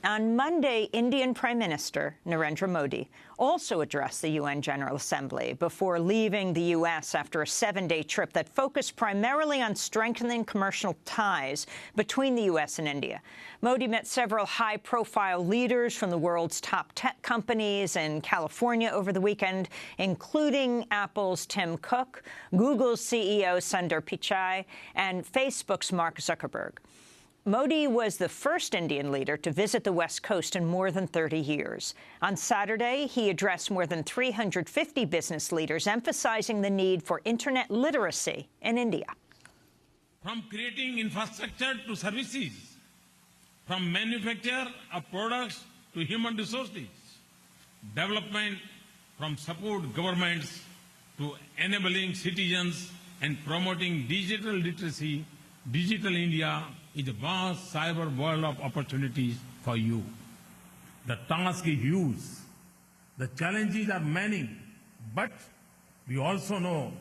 On Monday, Indian Prime Minister Narendra Modi also addressed the UN General Assembly before leaving the U.S. after a 7-day trip that focused primarily on strengthening commercial ties between the U.S. and India. Modi met several high-profile leaders from the world's top tech companies in California over the weekend, including Apple's Tim Cook, Google's CEO Sundar Pichai, and Facebook's Mark Zuckerberg. Modi was the first Indian leader to visit the West Coast in more than 30 years. On Saturday, he addressed more than 350 business leaders, emphasizing the need for internet literacy in India. From creating infrastructure to services, from manufacture of products to human resources, development from support governments to enabling citizens and promoting digital literacy, Digital India is a vast cyber world of opportunities for you. The task is huge. The challenges are many, but we also know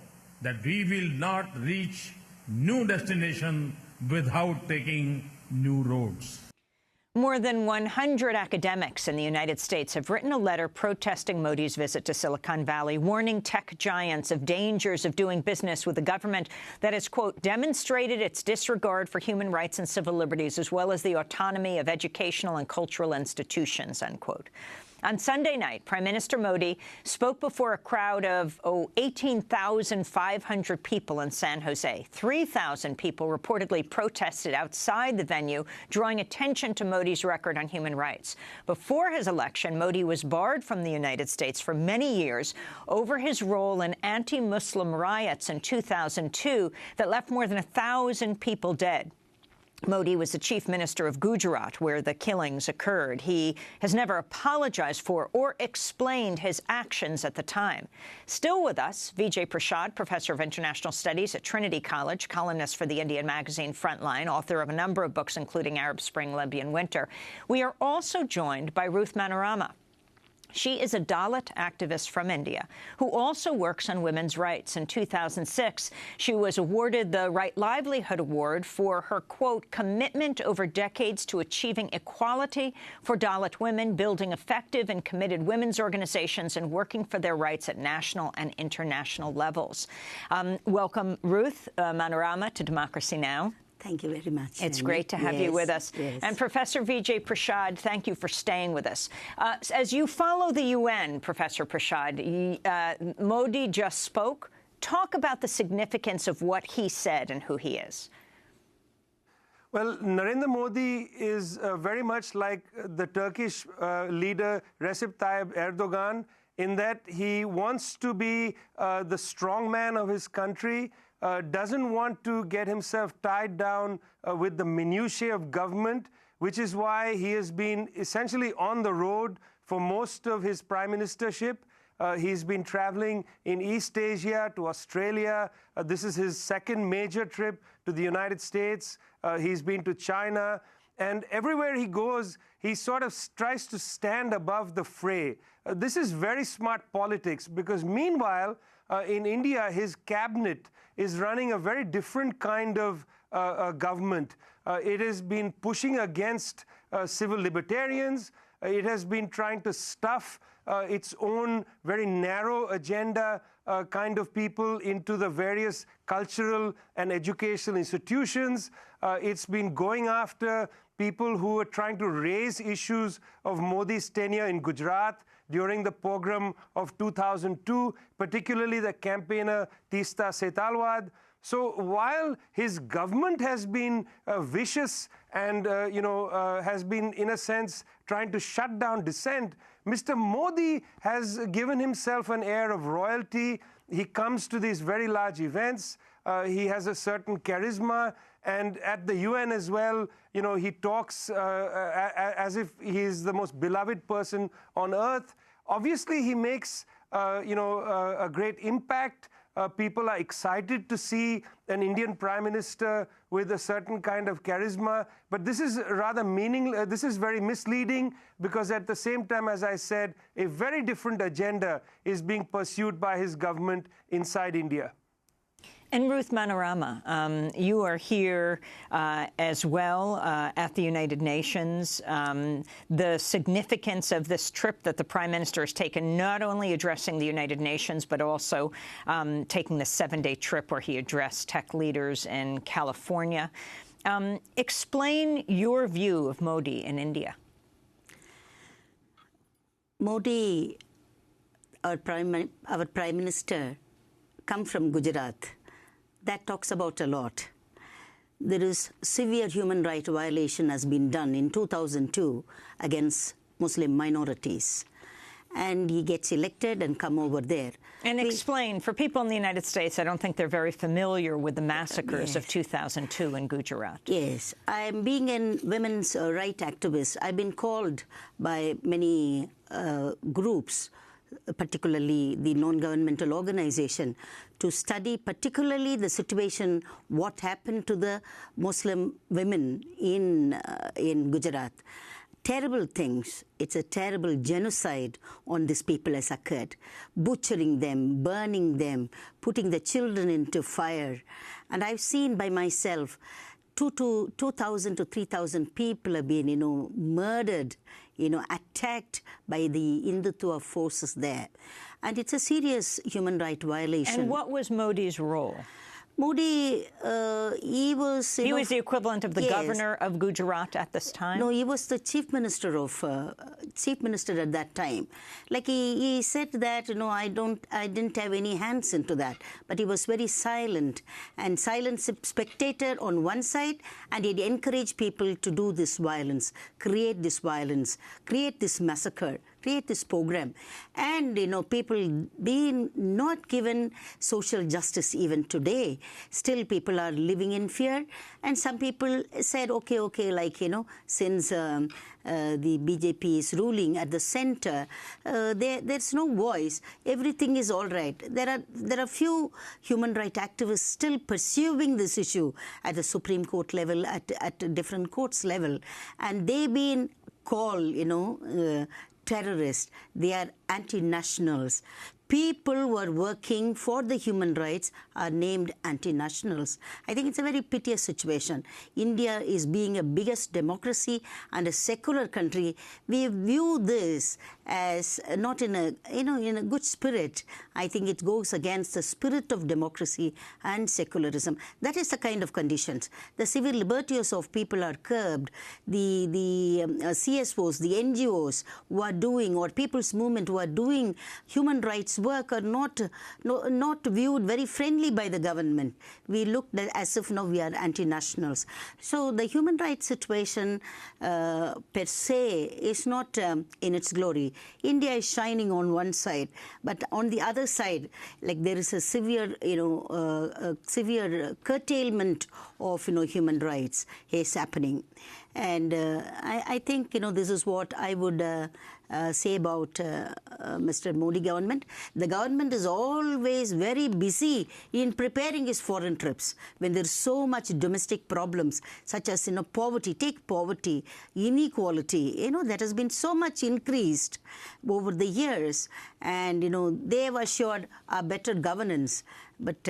that we will not reach new destination without taking new roads. More than 100 academics in the United States have written a letter protesting Modi's visit to Silicon Valley, warning tech giants of dangers of doing business with a government that has, quote, demonstrated its disregard for human rights and civil liberties, as well as the autonomy of educational and cultural institutions, unquote. On Sunday night, Prime Minister Modi spoke before a crowd of 18,500 people in San Jose. 3,000 people reportedly protested outside the venue, drawing attention to Modi's record on human rights. Before his election, Modi was barred from the United States for many years over his role in anti-Muslim riots in 2002 that left more than 1,000 people dead. Modi was the chief minister of Gujarat, where the killings occurred. He has never apologized for or explained his actions at the time. Still with us, Vijay Prashad, professor of international studies at Trinity College, columnist for the Indian magazine Frontline, author of a number of books, including Arab Spring, Libyan Winter. We are also joined by Ruth Manorama. She is a Dalit activist from India who also works on women's rights. In 2006, she was awarded the Right Livelihood Award for her, quote, commitment over decades to achieving equality for Dalit women, building effective and committed women's organizations, and working for their rights at national and international levels. Welcome, Ruth Manorama, to Democracy Now! Thank you very much. It's great to have you with us. Yes. And Professor Vijay Prashad, thank you for staying with us. As you follow the UN, Professor Prashad, Modi just spoke. Talk about the significance of what he said and who he is. Well, Narendra Modi is very much like the Turkish leader Recep Tayyip Erdogan in that he wants to be the strongman of his country, doesn't want to get himself tied down with the minutiae of government, which is why he has been essentially on the road for most of his prime ministership. He's been traveling in East Asia to Australia. This is his second major trip to the United States. He's been to China. And everywhere he goes, he sort of tries to stand above the fray. This is very smart politics because meanwhile, in India, his cabinet is running a very different kind of government. It has been pushing against civil libertarians. It has been trying to stuff its own very narrow agenda kind of people into the various cultural and educational institutions. It's been going after people who are trying to raise issues of Modi's tenure in Gujarat during the pogrom of 2002, particularly the campaigner Tista Setalwad. So while his government has been vicious and has been, in a sense, trying to shut down dissent, Mr. Modi has given himself an air of royalty. He comes to these very large events. He has a certain charisma. And at the UN as well, he talks as if he is the most beloved person on earth. Obviously, he makes, a great impact. People are excited to see an Indian prime minister with a certain kind of charisma. But this is rather meaningless. This is very misleading because at the same time, as I said, a very different agenda is being pursued by his government inside India. And Ruth Manorama, you are here as well at the United Nations. The significance of this trip that the Prime Minister has taken, not only addressing the United Nations, but also taking the 7-day trip where he addressed tech leaders in California. Explain your view of Modi in India. Modi, our Prime Minister, come from Gujarat. That talks about a lot. There is severe human rights violation has been done in 2002 against Muslim minorities. And he gets elected and come over there. And explain, for people in the United States, I don't think they're very familiar with the massacres yes. of 2002 in Gujarat. Yes. I'm being a women's rights activist. I've been called by many groups, particularly the non-governmental organization, to study particularly the situation, what happened to the Muslim women in Gujarat. Terrible things. It's a terrible genocide on these people has occurred. Butchering them, burning them, putting the children into fire. And I've seen by myself 2,000 to 3,000 people have been, murdered, attacked by the Hindutva forces there. And it's a serious human rights violation. And what was Modi's role? Modi, he was... He was the equivalent of the yes. governor of Gujarat at this time? No, he was the chief minister at that time. Like he said that, I didn't have any hands into that. But he was very silent. And silent spectator on one side, and he'd encourage people to do this violence, create this massacre, create this program. And, people being not given social justice even today. Still, people are living in fear. And some people said, okay, since the BJP is ruling at the center, there's no voice. Everything is all right. There are few human rights activists still pursuing this issue at the Supreme Court level, at different courts level. And they've been called, terrorists. They are anti-nationals. People who are working for the human rights are named anti-nationals. I think it's a very piteous situation. India is being a biggest democracy and a secular country. We view this as not in a good spirit. I think it goes against the spirit of democracy and secularism. That is the kind of conditions. The civil liberties of people are curbed. The CSOs, the NGOs who are doing, or people's movement who are doing human rights work are not viewed very friendly by the government. We look as if now we are anti-nationals. So the human rights situation per se is not in its glory. India is shining on one side, but on the other side, like there is a severe, severe curtailment of human rights is happening. And I think this is what I would say about Mr. Modi government. The government is always very busy in preparing his foreign trips when there's so much domestic problems, such as poverty. Take poverty, inequality. That has been so much increased over the years, and they have assured a better governance, but.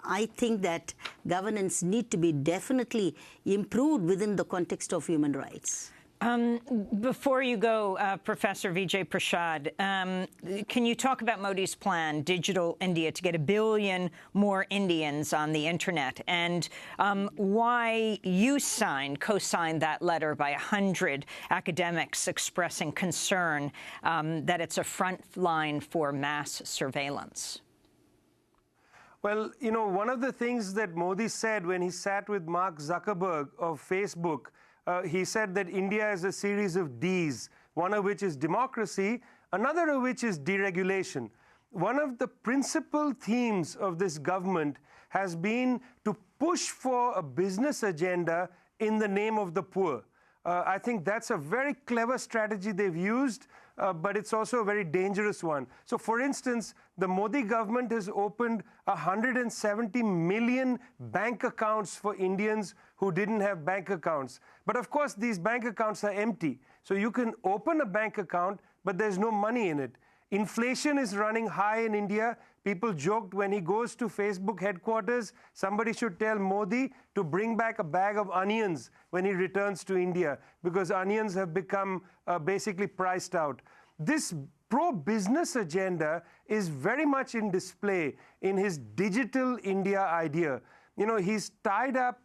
I think that governance need to be definitely improved within the context of human rights. Before you go, Professor Vijay Prashad, can you talk about Modi's plan, Digital India, to get 1 billion more Indians on the Internet, and why you co-signed that letter by 100 academics expressing concern that it's a front line for mass surveillance? Well, one of the things that Modi said when he sat with Mark Zuckerberg of Facebook, he said that India is a series of Ds, one of which is democracy, another of which is deregulation. One of the principal themes of this government has been to push for a business agenda in the name of the poor. I think that's a very clever strategy they've used, but it's also a very dangerous one. So, for instance, the Modi government has opened 170 million bank accounts for Indians who didn't have bank accounts. But of course, these bank accounts are empty. So you can open a bank account, but there's no money in it. Inflation is running high in India. People joked when he goes to Facebook headquarters, somebody should tell Modi to bring back a bag of onions when he returns to India, because onions have become basically priced out. This pro-business agenda is very much in display in his digital India idea. You know, he's tied up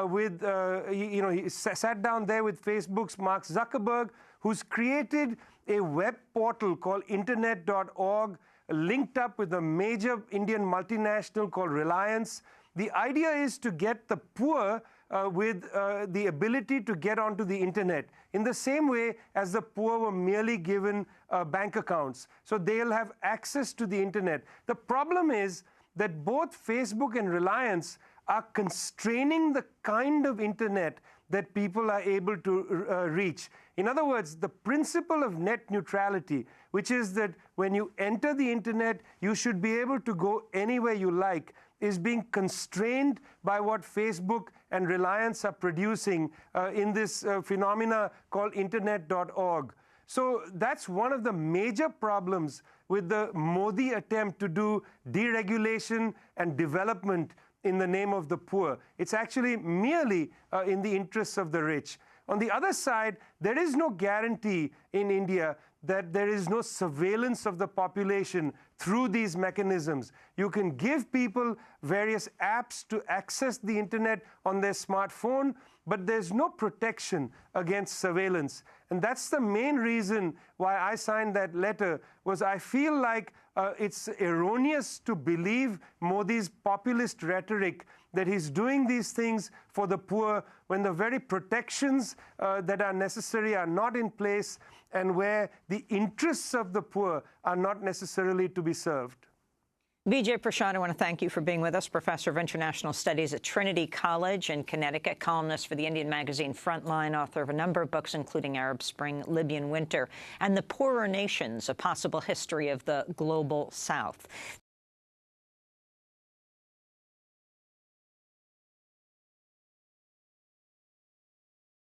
he sat down there with Facebook's Mark Zuckerberg, who's created a web portal called internet.org, linked up with a major Indian multinational called Reliance. The idea is to get the poor with the ability to get onto the internet in the same way as the poor were merely given bank accounts. So they'll have access to the internet. The problem is that both Facebook and Reliance are constraining the kind of internet that people are able to reach. In other words, the principle of net neutrality, which is that when you enter the internet, you should be able to go anywhere you like, is being constrained by what Facebook and Reliance are producing in this phenomena called internet.org. So that's one of the major problems with the Modi attempt to do deregulation and development in the name of the poor. It's actually merely in the interests of the rich. On the other side, there is no guarantee in India that there is no surveillance of the population through these mechanisms. You can give people various apps to access the internet on their smartphone, but there's no protection against surveillance. And that's the main reason why I signed that letter, was I feel like it's erroneous to believe Modi's populist rhetoric that he's doing these things for the poor when the very protections that are necessary are not in place, and where the interests of the poor are not necessarily to be served. Vijay Prashad, I want to thank you for being with us, Professor of International Studies at Trinity College in Connecticut, columnist for the Indian magazine Frontline, author of a number of books, including Arab Spring, Libyan Winter, and The Poorer Nations, A Possible History of the Global South.